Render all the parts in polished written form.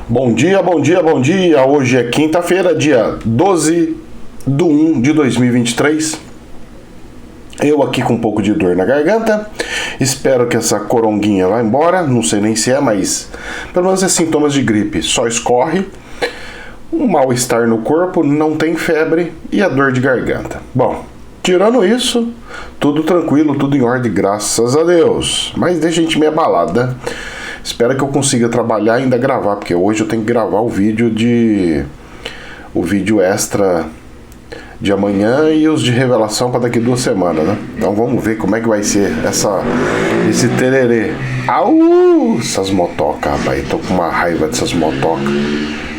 Bom dia, bom dia, bom dia. Hoje é quinta-feira, dia 12/1/2023. Eu aqui com um pouco de dor na garganta. Espero que essa coronguinha vá embora. Não sei nem se é, mas pelo menos é sintomas de gripe. Só escorre, um mal-estar no corpo, não tem febre e a dor de garganta. Bom, tirando isso, tudo tranquilo, tudo em ordem, graças a Deus. Mas deixa a gente meio abalada. Espero que eu consiga trabalhar e ainda gravar, porque hoje eu tenho que gravar o vídeo extra de amanhã e os de revelação para daqui 2 semanas, né? Então vamos ver como é que vai ser esse tererê. Au! Essas motocas, rapaz. Tô com uma raiva dessas motocas.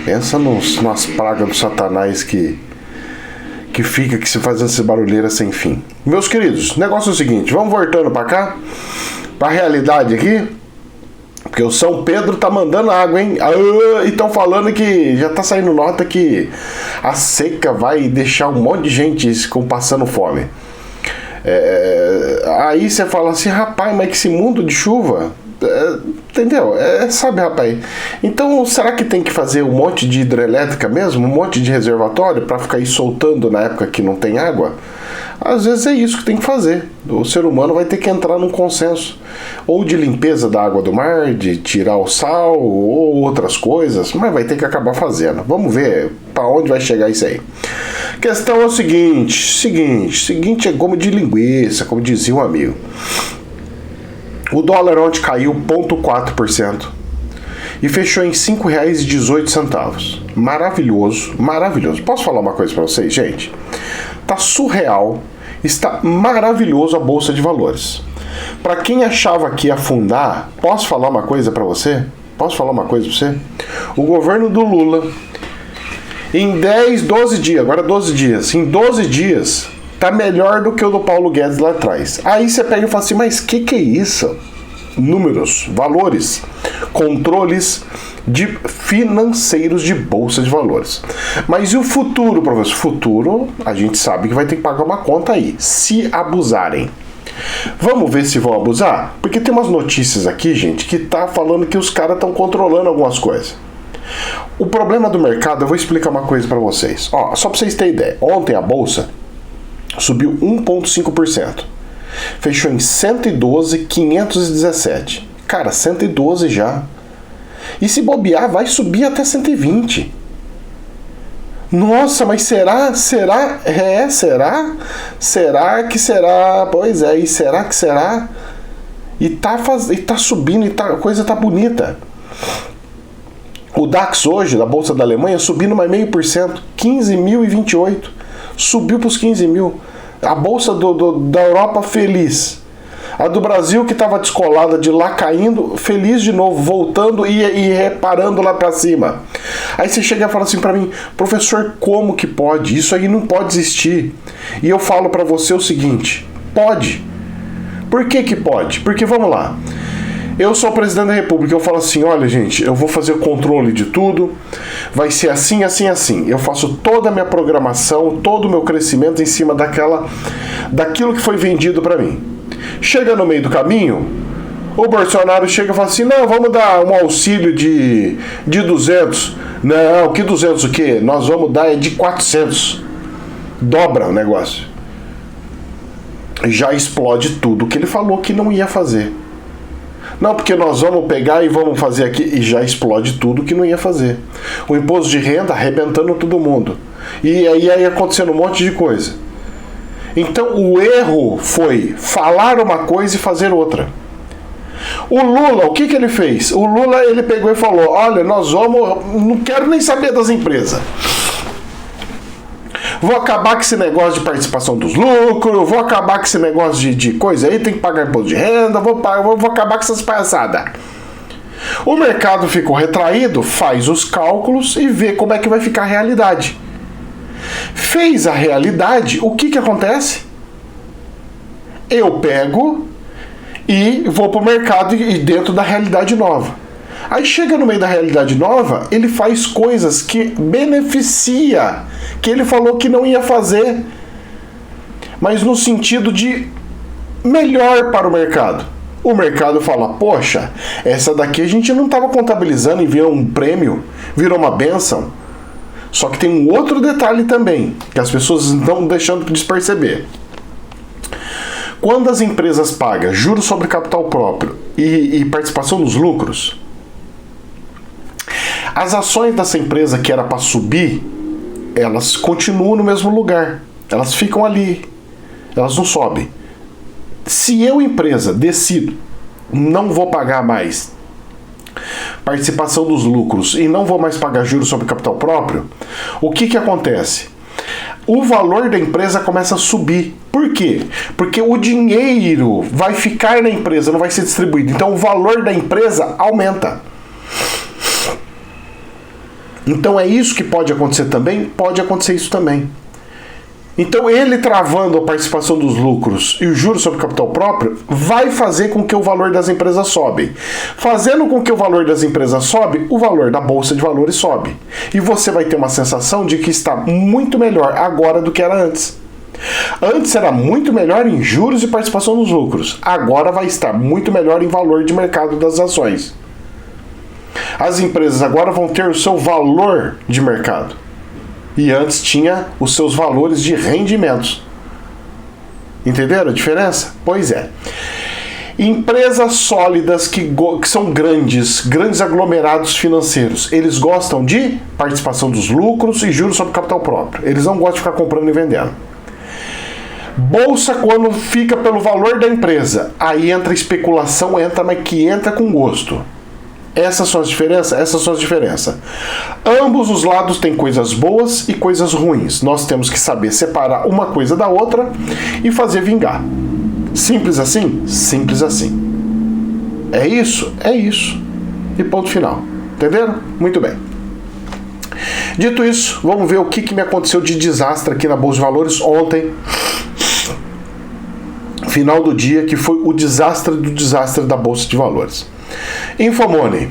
Pensa nas pragas do satanás que fica se fazendo essa barulheira sem fim. Meus queridos, o negócio é o seguinte, vamos voltando para cá, para a realidade aqui. Porque o São Pedro tá mandando água, hein? E estão falando que já tá saindo nota que a seca vai deixar um monte de gente passando fome. Aí você fala assim, rapaz, mas que esse mundo de chuva... entendeu? Sabe, rapaz? Então, será que tem que fazer um monte de hidrelétrica mesmo? Um monte de reservatório para ficar aí soltando na época que não tem água? Às vezes é isso que tem que fazer. O ser humano vai ter que entrar num consenso. Ou de limpeza da água do mar, de tirar o sal, ou outras coisas, mas vai ter que acabar fazendo. Vamos ver para onde vai chegar isso aí. A questão é o seguinte é gomo de linguiça, como dizia um amigo. O dólar ontem caiu 0,4% e fechou em R$ 5,18. Maravilhoso, maravilhoso. Posso falar uma coisa para vocês, gente? Tá surreal, está maravilhoso a Bolsa de Valores. Para quem achava que ia afundar, posso falar uma coisa para você? O governo do Lula, em 12 dias, em 12 dias, tá melhor do que o do Paulo Guedes lá atrás. Aí você pega e fala assim, mas que é isso? Números, valores, controles financeiros de Bolsa de Valores. Mas e o futuro, professor? Futuro, a gente sabe que vai ter que pagar uma conta aí, se abusarem. Vamos ver se vão abusar? Porque tem umas notícias aqui, gente, que tá falando que os caras estão controlando algumas coisas. O problema do mercado, eu vou explicar uma coisa para vocês. Só para vocês terem ideia. Ontem a Bolsa subiu 1,5%. Fechou em 112.517. Cara, 112 já. E se bobear, vai subir até 120. Nossa, mas será? Será? Será que será? Pois é, e será que será? E tá subindo, a coisa tá bonita. O DAX hoje, da Bolsa da Alemanha, subindo mais 0,5%, 15.028. Subiu para os 15 mil. A Bolsa da Europa feliz. A do Brasil, que estava descolada de lá caindo, feliz de novo, voltando e reparando lá para cima. Aí você chega e fala assim para mim, professor, como que pode? Isso aí não pode existir. E eu falo para você o seguinte, pode. Por que pode? Porque, vamos lá, eu sou o presidente da República, eu falo assim, olha gente, eu vou fazer o controle de tudo, vai ser assim, assim, assim. Eu faço toda a minha programação, todo o meu crescimento em cima daquilo que foi vendido para mim. Chega no meio do caminho, o Bolsonaro chega e fala assim, não, vamos dar um auxílio de 200. Não, que 200 o quê? Nós vamos dar de 400. Dobra o negócio. Já explode tudo que ele falou que não ia fazer. Não, porque nós vamos pegar e vamos fazer aqui, e já explode tudo que não ia fazer. O imposto de renda arrebentando todo mundo. E aí acontecendo um monte de coisa. Então o erro foi falar uma coisa e fazer outra. O Lula, o que ele fez? O Lula, ele pegou e falou, olha, não quero nem saber das empresas. Vou acabar com esse negócio de participação dos lucros, vou acabar com esse negócio de coisa aí, tem que pagar imposto de renda, vou acabar com essas palhaçadas. O mercado ficou retraído, faz os cálculos e vê como é que vai ficar a realidade. Fez a realidade, o que acontece? Eu pego e vou para o mercado e dentro da realidade nova. Aí chega no meio da realidade nova, ele faz coisas que beneficia, que ele falou que não ia fazer, mas no sentido de melhor para o mercado. O mercado fala, poxa, essa daqui a gente não estava contabilizando e virou um prêmio, virou uma bênção. Só que tem um outro detalhe também, que as pessoas estão deixando de perceber. Quando as empresas pagam juros sobre capital próprio e participação nos lucros, as ações dessa empresa que era para subir, elas continuam no mesmo lugar. Elas ficam ali. Elas não sobem. Se eu, empresa, decido não vou pagar mais participação dos lucros e não vou mais pagar juros sobre capital próprio, o que acontece? O valor da empresa começa a subir. Por quê? Porque o dinheiro vai ficar na empresa, não vai ser distribuído. Então o valor da empresa aumenta. Então é isso que pode acontecer também? Pode acontecer isso também. Então ele travando a participação dos lucros e o juros sobre capital próprio vai fazer com que o valor das empresas sobe. Fazendo com que o valor das empresas sobe, o valor da bolsa de valores sobe. E você vai ter uma sensação de que está muito melhor agora do que era antes. Antes era muito melhor em juros e participação nos lucros. Agora vai estar muito melhor em valor de mercado das ações. As empresas agora vão ter o seu valor de mercado. E antes tinha os seus valores de rendimentos. Entenderam a diferença? Pois é. Empresas sólidas que são grandes aglomerados financeiros, eles gostam de participação dos lucros e juros sobre capital próprio. Eles não gostam de ficar comprando e vendendo. Bolsa, quando fica pelo valor da empresa, aí entra especulação, mas que entra com gosto. Essas são as diferenças? Essas são as diferenças. Ambos os lados têm coisas boas e coisas ruins. Nós temos que saber separar uma coisa da outra e fazer vingar. Simples assim? Simples assim. É isso? É isso. E ponto final. Entenderam? Muito bem. Dito isso, vamos ver o que me aconteceu de desastre aqui na Bolsa de Valores ontem. Final do dia, que foi o desastre do desastre da Bolsa de Valores. Infomoney,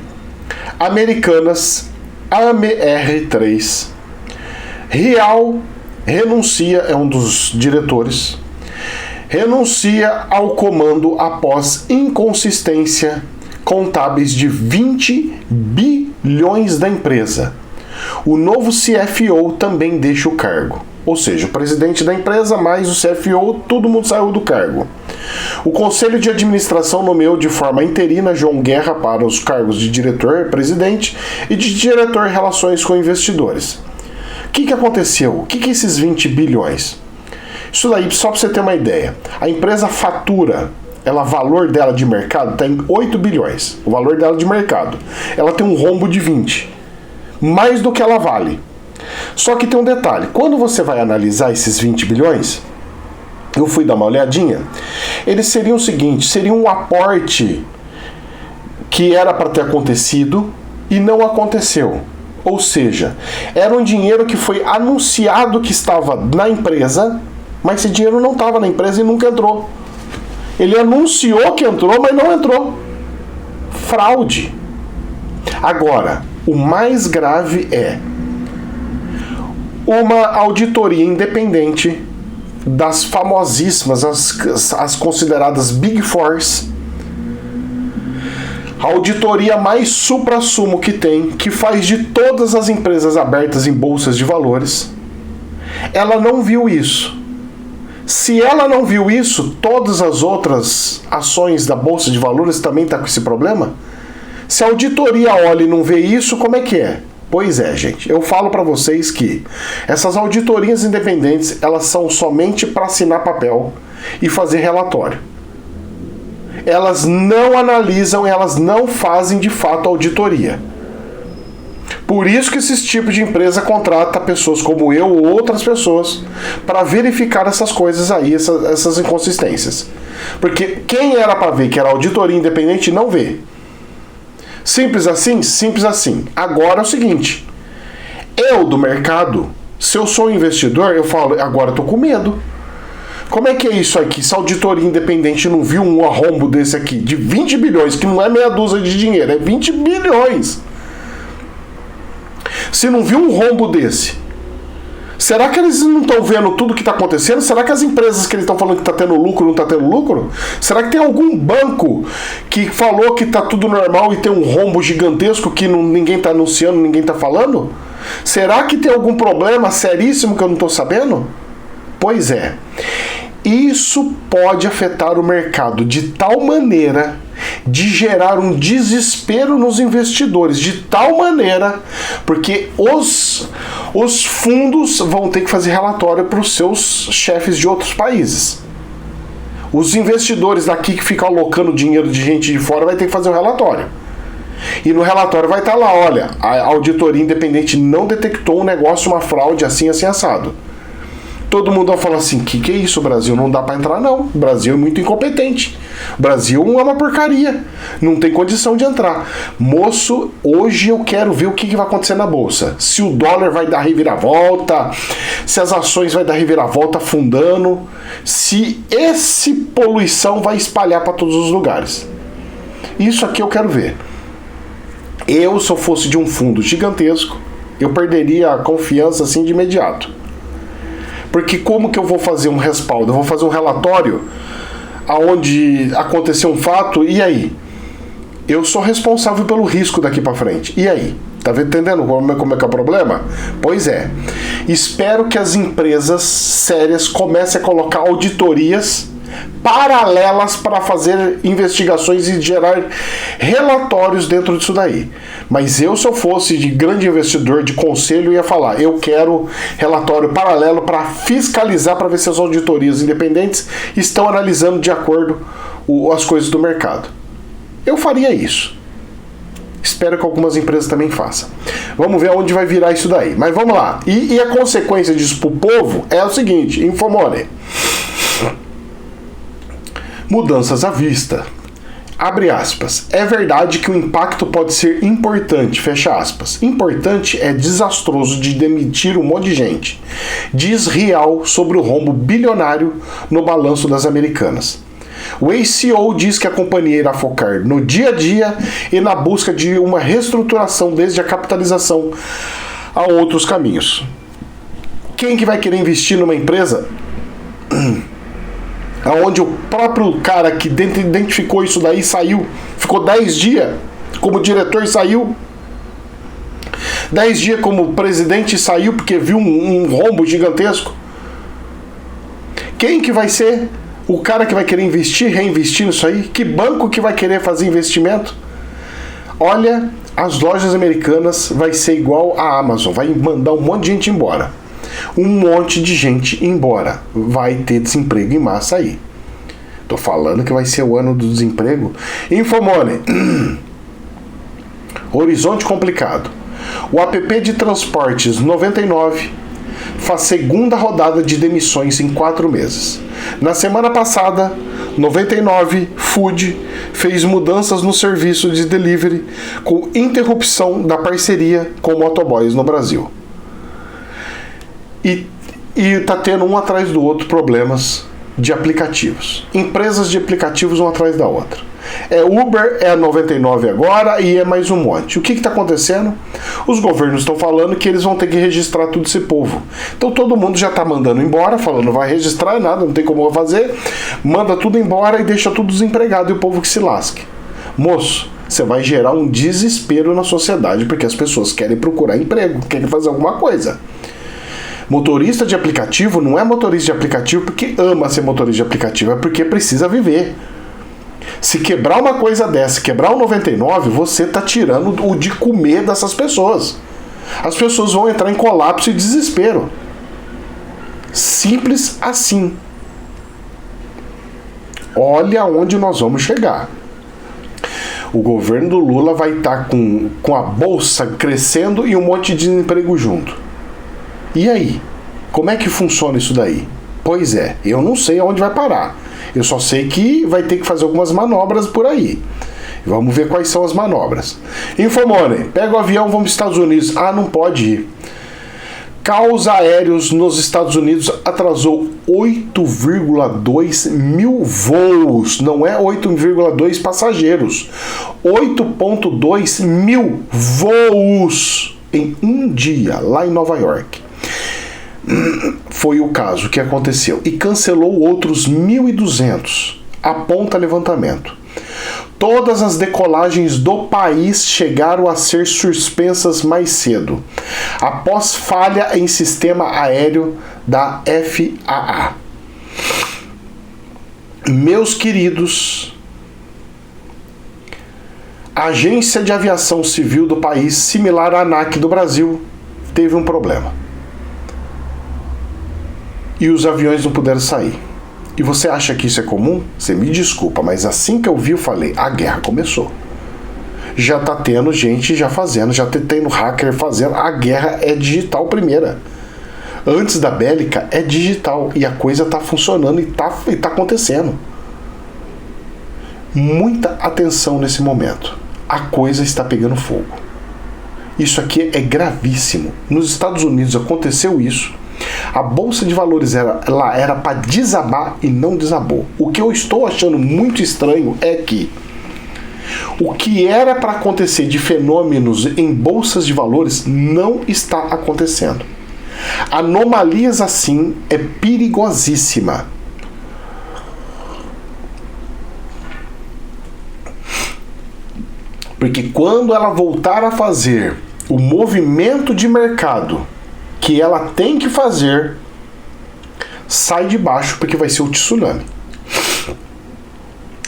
Americanas, AMR3, Real renuncia, é um dos diretores, renuncia ao comando após inconsistência contábeis de 20 bilhões da empresa. O novo CFO também deixa o cargo. Ou seja, o presidente da empresa mais o CFO, todo mundo saiu do cargo. O Conselho de Administração nomeou de forma interina João Guerra para os cargos de diretor-presidente e de diretor de relações com investidores. O que aconteceu? O que é esses 20 bilhões? Isso daí, só para você ter uma ideia, a empresa fatura, o valor dela de mercado está em 8 bilhões, o valor dela de mercado. Ela tem um rombo de 20, mais do que ela vale. Só que tem um detalhe, quando você vai analisar esses 20 bilhões, eu fui dar uma olhadinha, eles seriam o seguinte, seria um aporte que era para ter acontecido e não aconteceu. Ou seja, era um dinheiro que foi anunciado que estava na empresa, mas esse dinheiro não estava na empresa e nunca entrou. Ele anunciou que entrou, mas não entrou. Fraude. Agora, o mais grave é uma auditoria independente das famosíssimas, as consideradas Big Fours, a auditoria mais suprassumo que tem, que faz de todas as empresas abertas em bolsas de valores, ela não viu isso. Se ela não viu isso, todas as outras ações da bolsa de valores também estão com esse problema? Se a auditoria olha e não vê isso, como é que é? Pois é, gente, eu falo para vocês que essas auditorias independentes, elas são somente para assinar papel e fazer relatório. Elas não analisam, elas não fazem de fato auditoria. Por isso que esses tipos de empresa contrata pessoas como eu ou outras pessoas para verificar essas coisas aí, essas inconsistências. Porque quem era para ver que era auditoria independente não vê. Simples assim? Simples assim. Agora é o seguinte, eu do mercado, se eu sou investidor, eu falo, agora eu tô com medo. Como é que é isso aqui? Se a auditoria independente não viu um arrombo desse aqui, de 20 bilhões, que não é meia dúzia de dinheiro, é 20 bilhões. Se não viu um rombo desse, Será que eles não estão vendo tudo que está acontecendo? Será que as empresas que eles estão falando que está tendo lucro não está tendo lucro? Será que tem algum banco que falou que está tudo normal e tem um rombo gigantesco que ninguém está anunciando, ninguém está falando? Será que tem algum problema seríssimo que eu não estou sabendo? Pois é. Isso pode afetar o mercado de tal maneira de gerar um desespero nos investidores, de tal maneira, porque os fundos vão ter que fazer relatório para os seus chefes de outros países. Os investidores daqui que ficam alocando dinheiro de gente de fora vai ter que fazer um relatório. E no relatório vai estar lá, olha, a auditoria independente não detectou um negócio, uma fraude assim, assim, assado. Todo mundo vai falar assim, que é isso, Brasil? Não dá pra entrar, não. O Brasil é muito incompetente. O Brasil é uma porcaria. Não tem condição de entrar. Moço, hoje eu quero ver o que vai acontecer na Bolsa. Se o dólar vai dar reviravolta, se as ações vai dar reviravolta afundando, se esse poluição vai espalhar para todos os lugares. Isso aqui eu quero ver. Eu, se eu fosse de um fundo gigantesco, eu perderia a confiança assim de imediato. Porque como que eu vou fazer um respaldo? Eu vou fazer um relatório aonde aconteceu um fato, e aí? Eu sou responsável pelo risco daqui para frente. E aí? Tá entendendo como é que é o problema? Pois é. Espero que as empresas sérias comecem a colocar auditorias paralelas para fazer investigações e gerar relatórios dentro disso daí. Mas eu, se eu fosse de grande investidor, de conselho, ia falar, eu quero relatório paralelo para fiscalizar, para ver se as auditorias independentes estão analisando de acordo as coisas do mercado. Eu faria isso. Espero que algumas empresas também façam. Vamos ver aonde vai virar isso daí. Mas vamos lá. E a consequência disso para o povo é o seguinte, Infomoney. Mudanças à vista. Abre aspas. É verdade que o impacto pode ser importante, fecha aspas. Importante é desastroso de demitir um monte de gente. Diz Rial sobre o rombo bilionário no balanço das Americanas. O ex-CEO diz que a companhia irá focar no dia a dia e na busca de uma reestruturação desde a capitalização a outros caminhos. Quem que vai querer investir numa empresa onde o próprio cara que identificou isso daí saiu, ficou 10 dias como diretor e saiu, 10 dias como presidente e saiu porque viu um rombo gigantesco? Quem que vai ser o cara que vai querer investir, reinvestir nisso aí? Que banco que vai querer fazer investimento? Olha, as lojas americanas vai ser igual a Amazon, vai mandar um monte de gente embora. Um monte de gente embora. Vai ter desemprego em massa aí. Tô falando que vai ser o ano do desemprego. Infomoney. Horizonte complicado. O app de transportes 99 faz segunda rodada de demissões em 4 meses. Na semana passada, 99 Food fez mudanças no serviço de delivery com interrupção da parceria com motoboys no Brasil. E tá tendo um atrás do outro problemas de aplicativos. Empresas de aplicativos uma atrás da outra. É Uber, é a 99 agora e é mais um monte. O que está acontecendo? Os governos estão falando que eles vão ter que registrar tudo esse povo. Então todo mundo já está mandando embora, falando não vai registrar nada, não tem como fazer. Manda tudo embora e deixa tudo desempregado e o povo que se lasque. Moço, você vai gerar um desespero na sociedade porque as pessoas querem procurar emprego, querem fazer alguma coisa. Motorista de aplicativo não é motorista de aplicativo porque ama ser motorista de aplicativo, é porque precisa viver. Se quebrar uma coisa dessa, quebrar o 99, você está tirando o de comer dessas pessoas. As pessoas vão entrar em colapso e desespero. Simples assim. Olha onde nós vamos chegar. O governo do Lula vai estar com a bolsa crescendo e um monte de desemprego junto. E aí? Como é que funciona isso daí? Pois é, eu não sei aonde vai parar. Eu só sei que vai ter que fazer algumas manobras por aí. Vamos ver quais são as manobras. Infomoney, pega o avião, vamos para os Estados Unidos. Ah, não pode ir. Caos aéreos nos Estados Unidos atrasou 8,2 mil voos. Não é 8,2 passageiros. 8,2 mil voos em um dia, lá em Nova York. Foi o caso que aconteceu. E cancelou outros 1.200. Aponta levantamento. Todas as decolagens do país chegaram a ser suspensas mais cedo, após falha em sistema aéreo da FAA. Meus queridos, a Agência de Aviação Civil do país, similar à ANAC do Brasil, teve um problema. E os aviões não puderam sair. E você acha que isso é comum? Você me desculpa, mas assim que eu vi, eu falei, a guerra começou. Já tá tendo gente já fazendo, já tá tendo hacker fazendo. A guerra é digital primeira. Antes da bélica é digital. E a coisa tá funcionando e tá acontecendo. Muita atenção nesse momento. A coisa está pegando fogo. Isso aqui é gravíssimo. Nos Estados Unidos aconteceu isso. A Bolsa de Valores era para desabar e não desabou. O que eu estou achando muito estranho é que o que era para acontecer de fenômenos em bolsas de valores não está acontecendo. Anomalias assim é perigosíssima. Porque quando ela voltar a fazer o movimento de mercado que ela tem que fazer, sai de baixo porque vai ser o tsunami.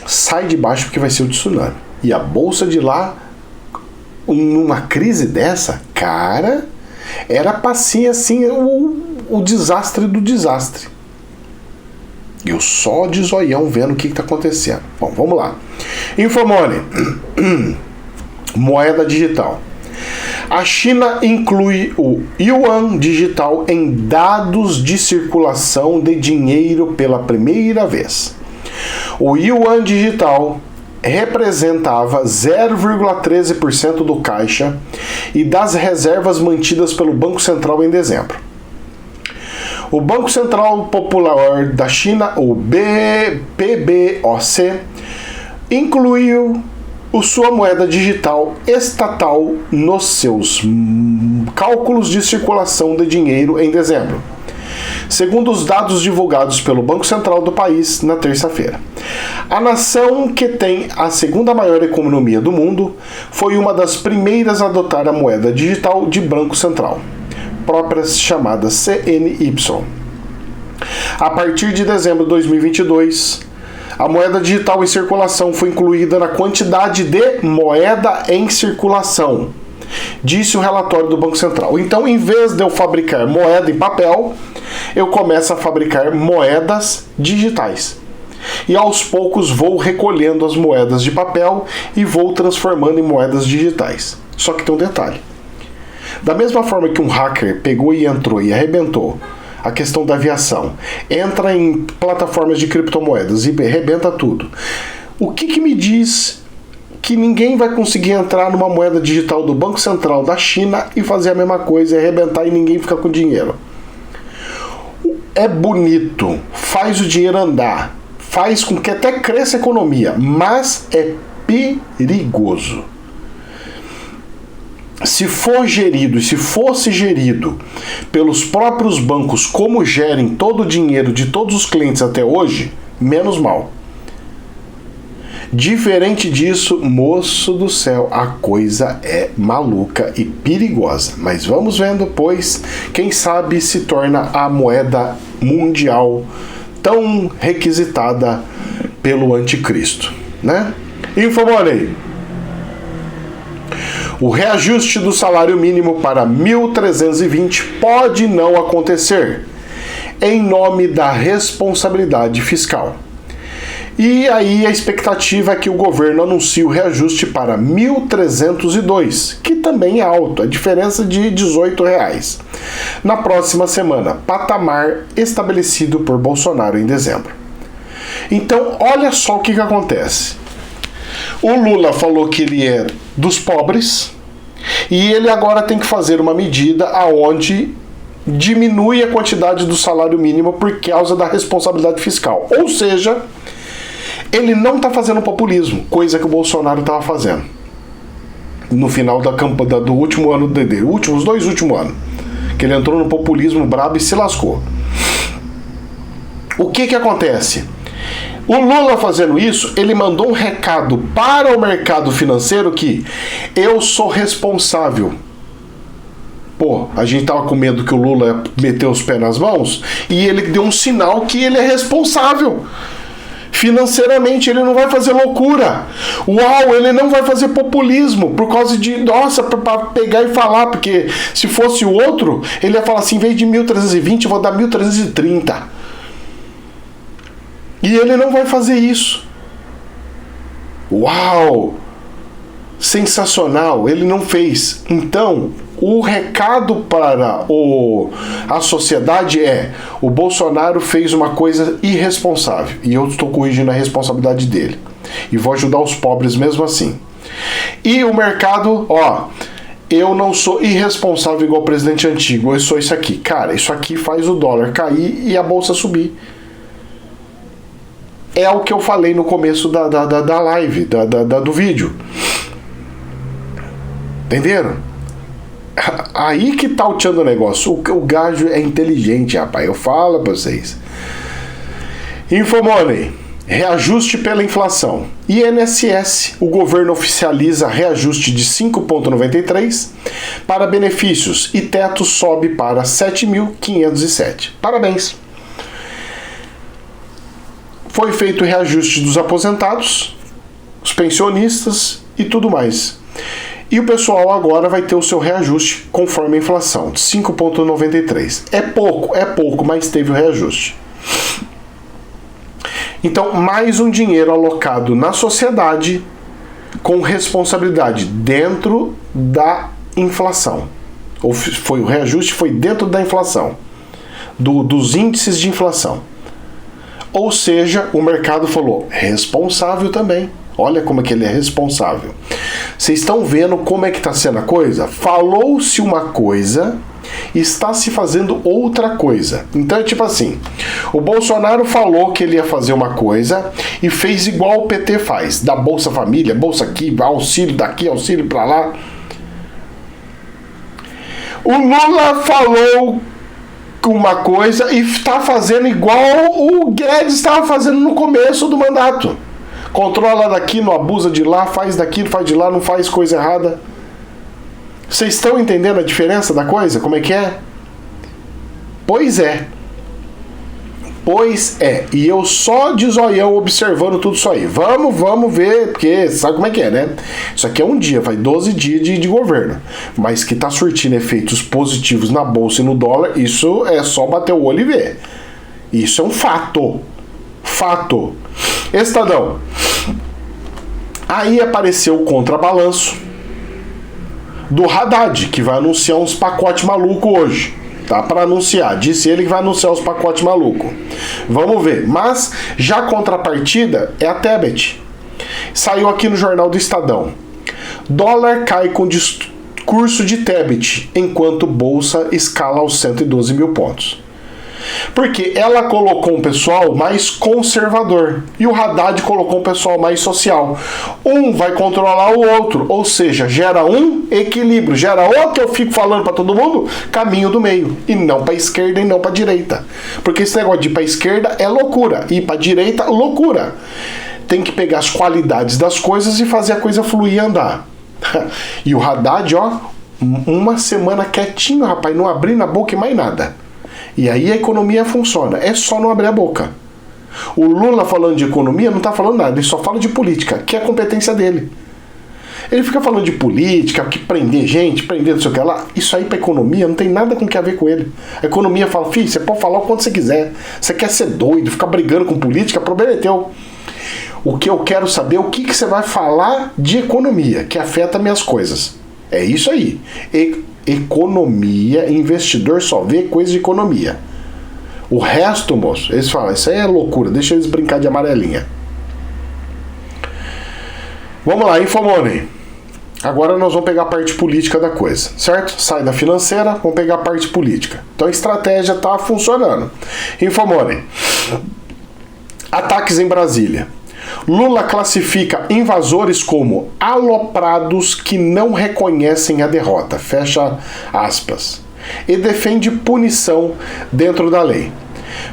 Sai de baixo porque vai ser o tsunami. E a bolsa de lá, numa crise dessa, cara, era pra ser assim o desastre do desastre. Eu só de zoião vendo o que tá acontecendo. Bom, vamos lá. Infomoney. Moeda digital. A China inclui o Yuan digital em dados de circulação de dinheiro pela primeira vez. O Yuan digital representava 0,13% do caixa e das reservas mantidas pelo Banco Central em dezembro. O Banco Central Popular da China, o PBOC, incluiu sua moeda digital estatal nos seus cálculos de circulação de dinheiro em dezembro, segundo os dados divulgados pelo Banco Central do país na terça-feira. A nação, que tem a segunda maior economia do mundo, foi uma das primeiras a adotar a moeda digital de Banco Central, própria chamada CNY. A partir de dezembro de 2022, a moeda digital em circulação foi incluída na quantidade de moeda em circulação, disse o relatório do Banco Central. Então, em vez de eu fabricar moeda em papel, eu começo a fabricar moedas digitais. E aos poucos vou recolhendo as moedas de papel e vou transformando em moedas digitais. Só que tem um detalhe. Da mesma forma que um hacker pegou e entrou e arrebentou a questão da aviação, entra em plataformas de criptomoedas e arrebenta tudo. O que me diz que ninguém vai conseguir entrar numa moeda digital do Banco Central da China e fazer a mesma coisa e arrebentar e ninguém ficar com dinheiro? É bonito, faz o dinheiro andar, faz com que até cresça a economia, mas é perigoso. Se for gerido, e se fosse gerido pelos próprios bancos como gerem todo o dinheiro de todos os clientes até hoje, menos mal. Diferente disso, moço do céu, a coisa é maluca e perigosa. Mas vamos vendo, pois, quem sabe se torna a moeda mundial tão requisitada pelo anticristo, né? Infomoney. O reajuste do salário mínimo para 1.320 pode não acontecer, em nome da responsabilidade fiscal. E aí a expectativa é que o governo anuncie o reajuste para 1.302, que também é alto, a diferença de R$18, na próxima semana, patamar estabelecido por Bolsonaro em dezembro. Então, olha só o que acontece. O Lula falou que ele é dos pobres e ele agora tem que fazer uma medida aonde diminui a quantidade do salário mínimo por causa da responsabilidade fiscal. Ou seja, ele não está fazendo populismo, coisa que o Bolsonaro estava fazendo no final da campanha do último ano dele, os dois últimos anos, que ele entrou no populismo brabo e se lascou. O que acontece? O Lula fazendo isso, ele mandou um recado para o mercado financeiro que eu sou responsável. Pô, a gente tava com medo que o Lula meteu os pés nas mãos e ele deu um sinal que ele é responsável. Financeiramente, ele não vai fazer loucura. Uau, ele não vai fazer populismo por causa de, nossa, para pegar e falar, porque se fosse o outro, ele ia falar assim, em vez de 1.320, eu vou dar 1.330. E ele não vai fazer isso. Uau! Sensacional, ele não fez. Então, o recado para a sociedade é: o Bolsonaro fez uma coisa irresponsável e eu estou corrigindo a responsabilidade dele. E vou ajudar os pobres mesmo assim. E o mercado, ó, eu não sou irresponsável igual o presidente antigo, eu sou isso aqui. Cara, isso aqui faz o dólar cair e a bolsa subir. É o que eu falei no começo da live, do vídeo. Entenderam? Aí que tá o tchan do negócio. O gajo é inteligente, rapaz. Eu falo pra vocês. Infomoney. Reajuste pela inflação. INSS. O governo oficializa reajuste de 5,93 para benefícios e teto sobe para 7.507. Parabéns. Foi feito o reajuste dos aposentados, os pensionistas e tudo mais. E o pessoal agora vai ter o seu reajuste conforme a inflação, de 5,93. É pouco, mas teve o reajuste. Então, mais um dinheiro alocado na sociedade com responsabilidade dentro da inflação. O reajuste foi dentro da inflação, dos índices de inflação. Ou seja, o mercado falou, responsável também. Olha como é que ele é responsável. Vocês estão vendo como é que está sendo a coisa? Falou-se uma coisa, está se fazendo outra coisa. Então é tipo assim, o Bolsonaro falou que ele ia fazer uma coisa e fez igual o PT faz. Da Bolsa Família, Bolsa aqui, auxílio daqui, auxílio pra lá. O Lula falou uma coisa e está fazendo igual o Guedes estava fazendo no começo do mandato. Controla daqui, não abusa de lá, faz daqui, faz de lá, não faz coisa errada. Vocês estão entendendo a diferença da coisa? Como é que é? Pois é. Pois é. E eu só de zoião observando tudo isso aí. Vamos ver, porque sabe como é que é, né? Isso aqui é um dia, vai 12 dias de governo. Mas que tá surtindo efeitos positivos na bolsa e no dólar, isso é só bater o olho e ver. Isso é um fato. Fato. Estadão. Aí apareceu o contrabalanço do Haddad, que vai anunciar uns pacotes malucos hoje. Tá para anunciar. Disse ele que vai anunciar os pacotes malucos. Vamos ver. Mas já a contrapartida é a Tebet. Saiu aqui no Jornal do Estadão. Dólar cai com discurso de Tebet, enquanto bolsa escala aos 112 mil pontos. Porque ela colocou um pessoal mais conservador e o Haddad colocou um pessoal mais social. Um vai controlar o outro, ou seja, gera um equilíbrio, gera outro, eu fico falando para todo mundo, caminho do meio, e não para esquerda e não para direita. Porque esse negócio de ir para esquerda é loucura, e para direita, loucura. Tem que pegar as qualidades das coisas e fazer a coisa fluir e andar. E o Haddad, ó, uma semana quietinho, rapaz, não abrindo a boca e mais nada. E aí a economia funciona. É só não abrir a boca. O Lula falando de economia não está falando nada. Ele só fala de política, que é a competência dele. Ele fica falando de política, que prender gente, prender não sei o que lá. Isso aí para economia não tem nada com o que a ver com ele. A economia fala, filho, você pode falar o quanto você quiser. Você quer ser doido, ficar brigando com política, o problema é teu. O que eu quero saber é o que você vai falar de economia, que afeta minhas coisas. É isso aí. Economia, investidor só vê coisa de economia. O resto, moço, eles falam, isso aí é loucura, deixa eles brincar de amarelinha. Vamos lá, Infomoney. Agora nós vamos pegar a parte política da coisa, certo? Sai da financeira, vamos pegar a parte política. Então a estratégia está funcionando. Infomoney. Ataques em Brasília. Lula classifica invasores como aloprados que não reconhecem a derrota. Fecha aspas. e defende punição dentro da lei.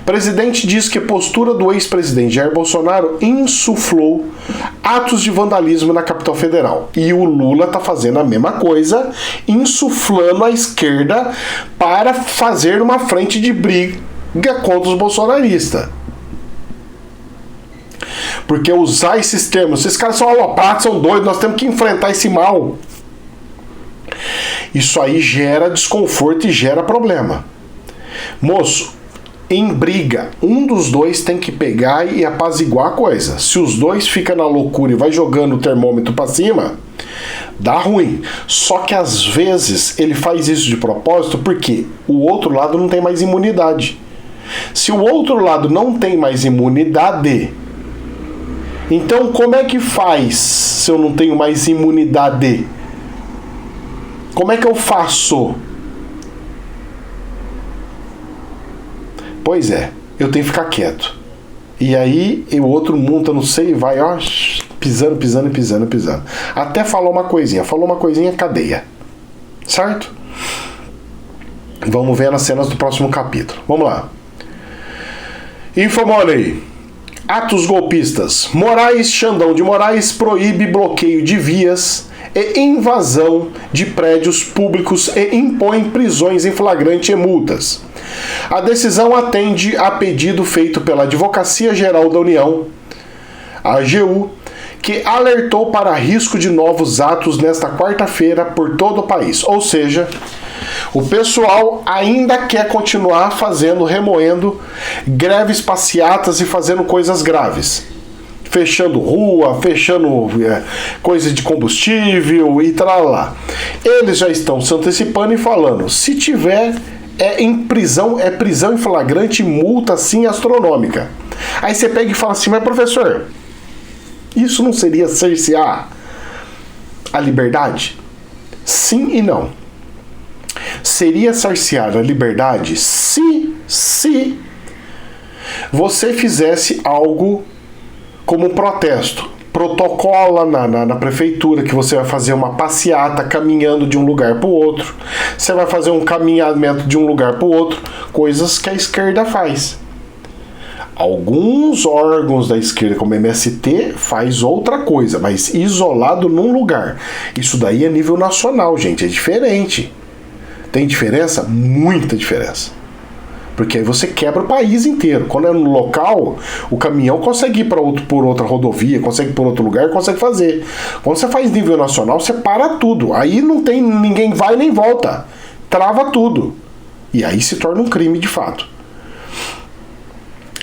Presidente diz que a postura do ex-presidente Jair Bolsonaro insuflou atos de vandalismo na capital federal. E o Lula está fazendo a mesma coisa, insuflando a esquerda para fazer uma frente de briga contra os bolsonaristas. Porque usar esses termos, esses caras são aloprados, são doidos, nós temos que enfrentar esse mal. Isso aí gera desconforto e gera problema. Moço, em briga, um dos dois tem que pegar e apaziguar a coisa. Se os dois ficam na loucura e vai jogando o termômetro pra cima, dá ruim. Só que às vezes ele faz isso de propósito porque o outro lado não tem mais imunidade. Se o outro lado não tem mais imunidade, então como é que faz se eu não tenho mais imunidade? Como é que eu faço? Pois é, eu tenho que ficar quieto. E aí o outro monta no seio e vai, ó, pisando. Até falou uma coisinha, cadeia. Certo? Vamos ver nas cenas do próximo capítulo. Vamos lá. Infomoney. Atos golpistas. Xandão de Moraes proíbe bloqueio de vias e invasão de prédios públicos e impõe prisões em flagrante e multas. A decisão atende a pedido feito pela Advocacia Geral da União, a AGU, que alertou para risco de novos atos nesta quarta-feira por todo o país. Ou seja, o pessoal ainda quer continuar remoendo greves passeatas e fazendo coisas graves. Fechando rua, fechando coisa de combustível e tal lá. Eles já estão se antecipando e falando, se tiver em prisão, é prisão em flagrante e multa assim astronômica. Aí você pega e fala assim, mas professor, isso não seria cercear a liberdade? Sim e não. Seria cercear a liberdade se você fizesse algo como protesto. Protocola na prefeitura que você vai fazer uma passeata caminhando de um lugar para o outro. Você vai fazer um caminhamento de um lugar para o outro. Coisas que a esquerda faz. Alguns órgãos da esquerda, como MST, faz outra coisa, mas isolado num lugar. Isso daí é nível nacional, gente. É diferente. Tem diferença? Muita diferença. Porque aí você quebra o país inteiro. Quando é no local, o caminhão consegue ir por outra rodovia, consegue ir por outro lugar, consegue fazer. Quando você faz nível nacional, você para tudo. Aí não tem ninguém vai nem volta. Trava tudo. E aí se torna um crime de fato.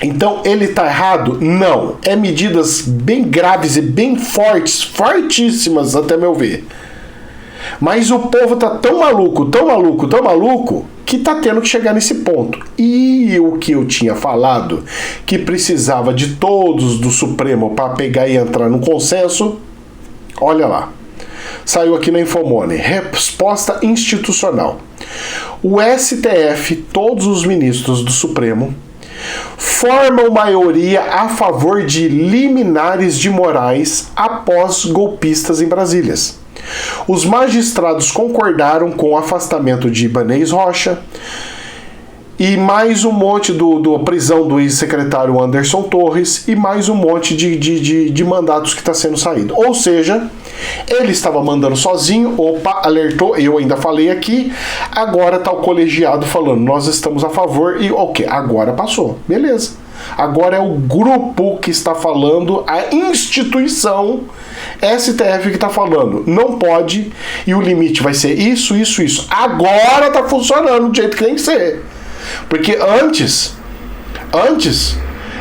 Então, ele está errado? Não. É medidas bem graves e bem fortes, fortíssimas até meu ver. Mas o povo tá tão maluco, que tá tendo que chegar nesse ponto. E o que eu tinha falado, que precisava de todos do Supremo para pegar e entrar no consenso, olha lá. Saiu aqui na Infomoney. Resposta institucional. O STF, todos os ministros do Supremo, formam maioria a favor de liminares de Moraes após golpistas em Brasília. Os magistrados concordaram com o afastamento de Ibanez Rocha e mais um monte da prisão do ex-secretário Anderson Torres e mais um monte de mandatos que está sendo saído. Ou seja, ele estava mandando sozinho, opa, alertou, eu ainda falei aqui, agora está o colegiado falando, nós estamos a favor e ok, agora passou, beleza. Agora é o grupo que está falando, a instituição STF que está falando, não pode, e o limite vai ser isso. Agora está funcionando do jeito que tem que ser. Porque antes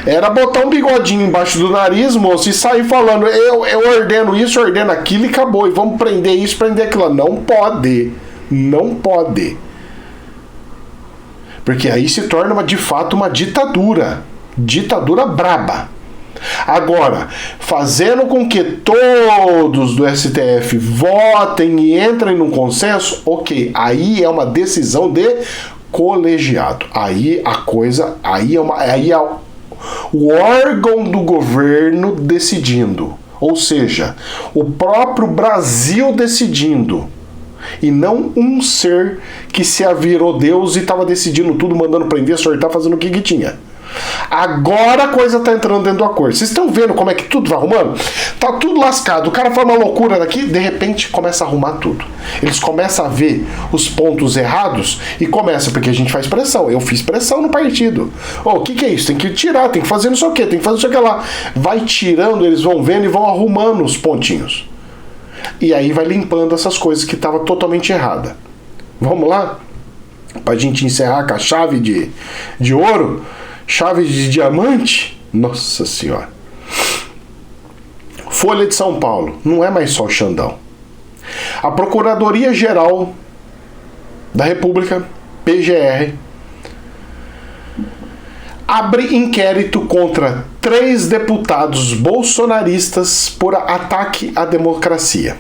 era botar um bigodinho embaixo do nariz, moço, e sair falando, eu ordeno isso, ordeno aquilo e acabou, e vamos prender isso, prender aquilo. Não pode. Porque aí se torna de fato uma ditadura braba. Agora, fazendo com que todos do STF votem e entrem num consenso, ok, aí é uma decisão de colegiado. Aí a coisa, aí é o órgão do governo decidindo. Ou seja, o próprio Brasil decidindo. e não um ser que se avirou Deus e estava decidindo tudo, mandando prender, sortar, fazendo o que tinha. Agora a coisa tá entrando dentro do acordo. Vocês estão vendo como é que tudo vai arrumando? Tá tudo lascado. O cara faz uma loucura daqui, de repente começa a arrumar tudo. Eles começam a ver os pontos errados e começa, porque a gente faz pressão. Eu fiz pressão no partido. O que é isso? Tem que tirar, tem que fazer não sei o que, tem que fazer não sei o que lá. Vai tirando, eles vão vendo e vão arrumando os pontinhos. E aí vai limpando essas coisas que estavam totalmente erradas. Vamos lá? Pra gente encerrar com a chave de ouro. Chave de diamante? Nossa Senhora. Folha de São Paulo. Não é mais só o Xandão. A Procuradoria-Geral da República, PGR, abre inquérito contra 3 deputados bolsonaristas por ataque à democracia.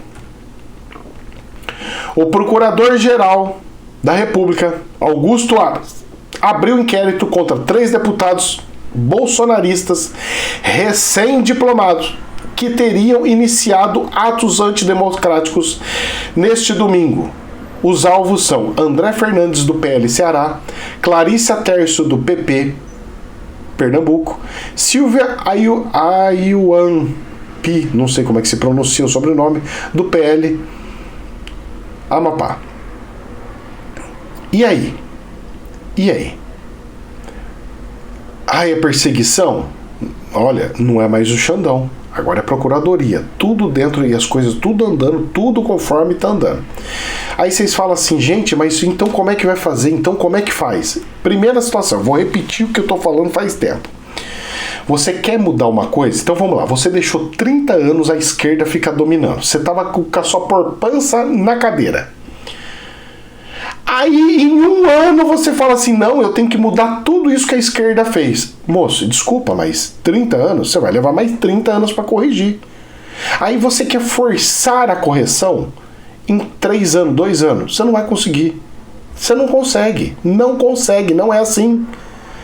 O Procurador-Geral da República, Augusto Aras, abriu inquérito contra 3 deputados bolsonaristas recém-diplomados que teriam iniciado atos antidemocráticos neste domingo. Os alvos são André Fernandes, do PL Ceará, Clarissa Tércio, do PP Pernambuco, Silvia Ayuanpi, não sei como é que se pronuncia o sobrenome, do PL Amapá. E aí? É perseguição? Olha, não é mais o Xandão. Agora é procuradoria. Tudo dentro e as coisas tudo andando, tudo conforme tá andando. Aí vocês falam assim, gente, mas então como é que vai fazer? Então como é que faz? Primeira situação, vou repetir o que eu tô falando faz tempo. Você quer mudar uma coisa? Então vamos lá. Você deixou 30 anos a esquerda ficar dominando. Você tava com a sua porpança na cadeira. Aí, em um ano, você fala assim, não, eu tenho que mudar tudo isso que a esquerda fez. Moço, desculpa, mas 30 anos, você vai levar mais 30 anos para corrigir. Aí você quer forçar a correção em 3 anos, 2 anos. Você não vai conseguir. Você não consegue. Não consegue, não é assim.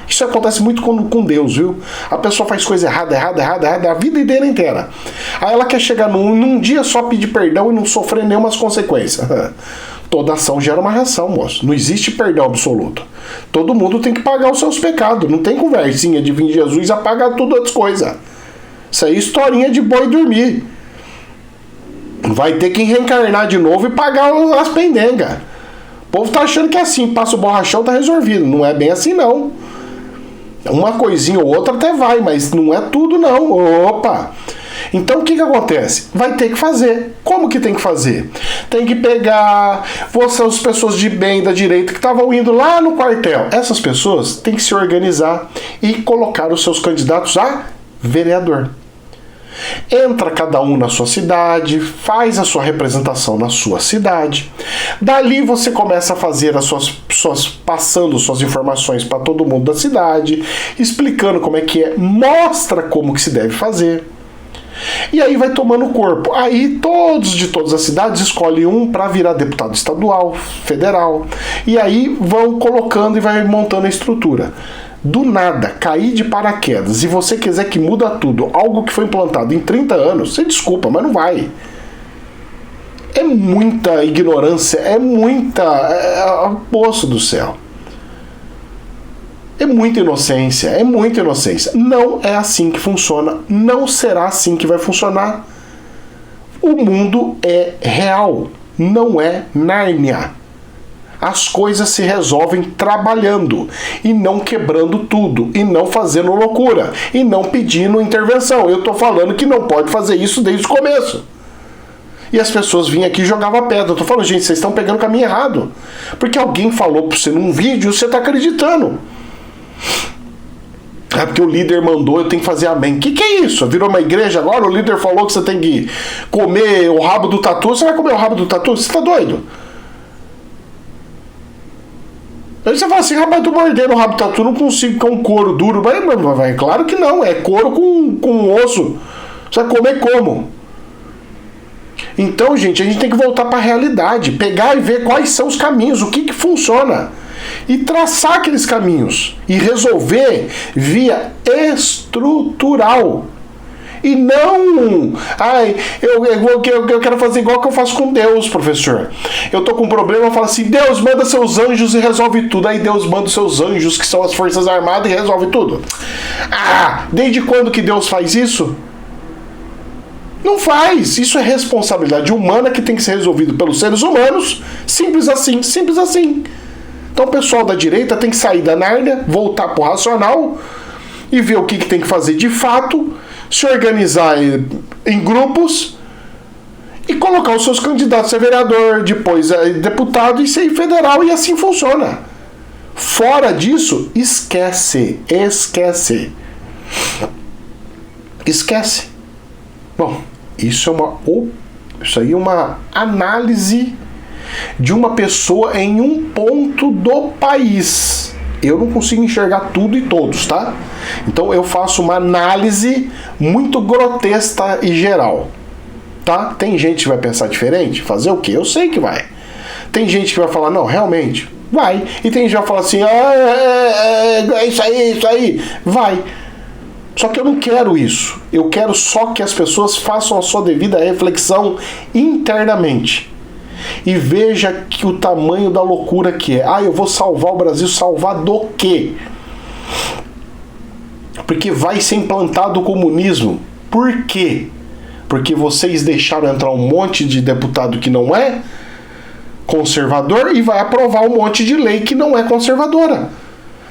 Isso acontece muito com Deus, viu? A pessoa faz coisa errada a vida inteira. Aí ela quer chegar num dia só pedir perdão e não sofrer nenhuma consequência. Toda ação gera uma reação, moço. Não existe perdão absoluto. Todo mundo tem que pagar os seus pecados. Não tem conversinha de vir Jesus e apagar tudo as coisas. Isso aí é historinha de boi dormir. Vai ter que reencarnar de novo e pagar as pendengas. O povo tá achando que é assim, passa o borrachão, tá resolvido. Não é bem assim, não. Uma coisinha ou outra até vai, mas não é tudo, não. Opa! Então o que acontece? Vai ter que fazer. Como que tem que fazer? Tem que pegar as pessoas de bem da direita que estavam indo lá no quartel. Essas pessoas têm que se organizar e colocar os seus candidatos a vereador. Entra cada um na sua cidade, faz a sua representação na sua cidade. Dali você começa a fazer passando suas informações para todo mundo da cidade, explicando como é que é, mostra como que se deve fazer. E aí vai tomando corpo. Aí todos de todas as cidades escolhem um para virar deputado estadual, federal. E aí vão colocando e vai montando a estrutura. Do nada, cair de paraquedas e você quiser que muda tudo, algo que foi implantado em 30 anos, você desculpa, mas não vai. É muita ignorância, é poço do céu. É muita inocência. Não é assim que funciona, não será assim que vai funcionar. O mundo é real, não é Nárnia. As coisas se resolvem trabalhando e não quebrando tudo, e não fazendo loucura, e não pedindo intervenção. Eu tô falando que não pode fazer isso desde o começo. E as pessoas vinham aqui e jogavam pedra. Eu tô falando, gente, vocês estão pegando o caminho errado. Porque alguém falou pra você num vídeo e você tá acreditando. É porque o líder mandou, eu tenho que fazer amém. Que é isso? Virou uma igreja agora? O líder falou que você tem que comer o rabo do tatu. Você vai comer o rabo do tatu? Você tá doido? Aí você fala assim, rapaz, tô mordendo o rabo do tatu, não consigo com um couro duro. Mas claro que não, é couro com osso. Você vai comer como? Então, gente, a gente tem que voltar para a realidade, pegar e ver quais são os caminhos, o que funciona. E traçar aqueles caminhos. E resolver via estrutural. E não, eu quero fazer igual que eu faço com Deus, professor. Eu tô com um problema, eu falo assim, Deus, manda seus anjos e resolve tudo. Aí Deus manda os seus anjos, que são as forças armadas, e resolve tudo. Desde quando que Deus faz isso? Não faz. Isso é responsabilidade humana que tem que ser resolvido pelos seres humanos. Simples assim, simples assim. Então o pessoal da direita tem que sair da Nárnia, voltar pro racional e ver o que tem que fazer de fato, se organizar em grupos e colocar os seus candidatos a vereador, depois a deputado e ser federal, e assim funciona. Fora disso, esquece. Bom, isso aí é uma análise de uma pessoa em um ponto do país. Eu não consigo enxergar tudo e todos, tá? Então eu faço uma análise muito grotesca e geral, tá? Tem gente que vai pensar diferente, fazer o quê? Eu sei que vai. Tem gente que vai falar, não, realmente, vai. E tem gente que vai falar assim, é isso aí, vai. Só que eu não quero isso. Eu quero só que as pessoas façam a sua devida reflexão internamente. E veja que o tamanho da loucura que é. Eu vou salvar o Brasil. Salvar do quê? Porque vai ser implantado o comunismo. Por quê? Porque vocês deixaram entrar um monte de deputado que não é conservador e vai aprovar um monte de lei que não é conservadora.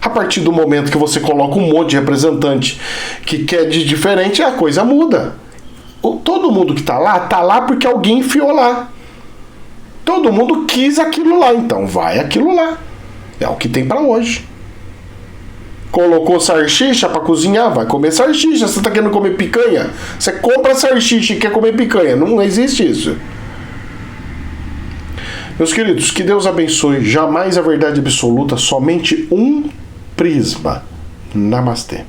A partir do momento que você coloca um monte de representante que quer de diferente, a coisa muda. Todo mundo que tá lá porque alguém enfiou lá. Todo mundo quis aquilo lá, então vai aquilo lá. É o que tem pra hoje. Colocou salsicha pra cozinhar, vai comer salsicha. Você tá querendo comer picanha? Você compra salsicha e quer comer picanha. Não existe isso. Meus queridos, que Deus abençoe. Jamais a verdade absoluta, somente um prisma. Namastê.